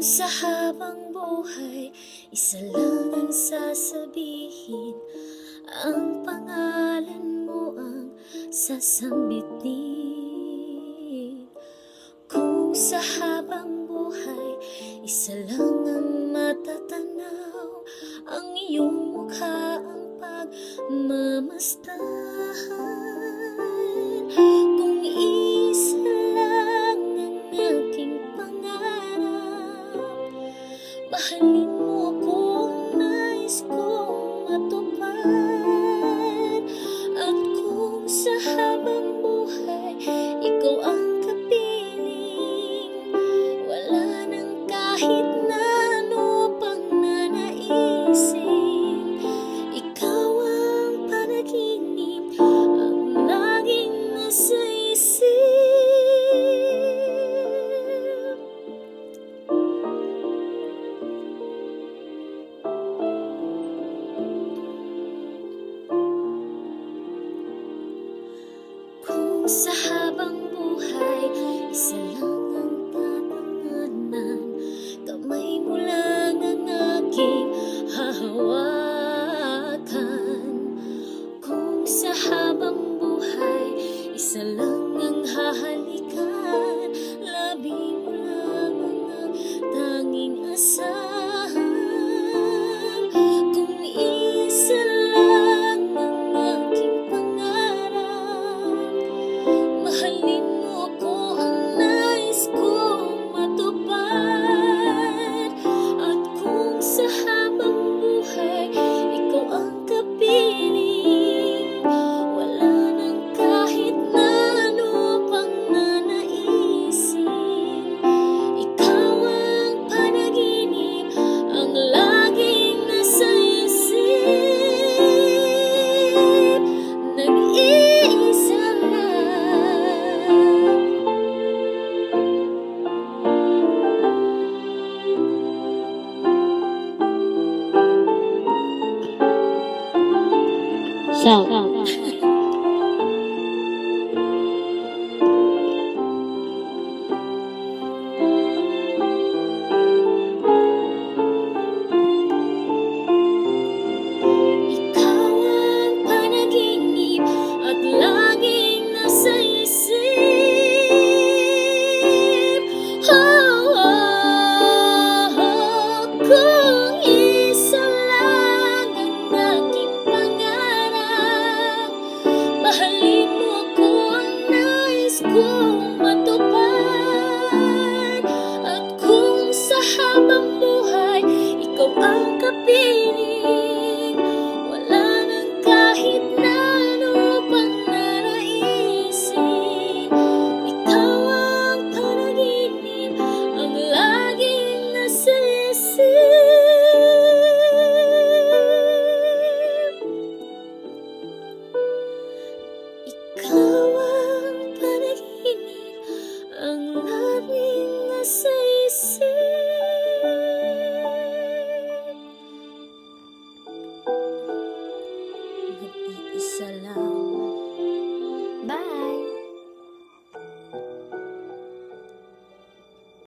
Sa habang buhay, isa lang ang sasabihin, ang pangalan mo ang sasambitin. Kung sa habang buhay, isa lang ang matatanaw, ang iyong mukha ang pagmamasdan. Kung isa lang ang aking pangarap, mahalin mo akong nais kong matupad. At kung sa habang buhay, ikaw ang kapiling, wala nang kahit na ano pang nanaisin. Ikaw ang panaginip, ang laging nasa isip. Kung sa habang buhay, isa lang ang tatanganan, kamay mo lang ang aking hahawakan. Kung sa habang buhay, isa lang ang hahalikan, labi mo lang ang tanging asahan. Kung isa lang ang aking pangarap, mahalin mo ako, ang nais kong matupad. At kung sa habang buhay, ikaw ang kapiling, wala nang kahit na ano pang nanaisin. Ikaw ang panaginip, ang laging nasa isip. Nag-iisa lang. Sound. Ikaw ang panaginip at laging nasa isip. Kung isa lang ang aking pangarap, mahalin mo ako, ang nais kong matupad. At kung sa habang buhay, ikaw ang kapiling, wala nang kahit na ano pang nanaisin. Ikaw ang panaginip, ang laging nasa isip. Ikaw ang panaginip, ang laging nasa isip. Nag-iisa lang. Bye!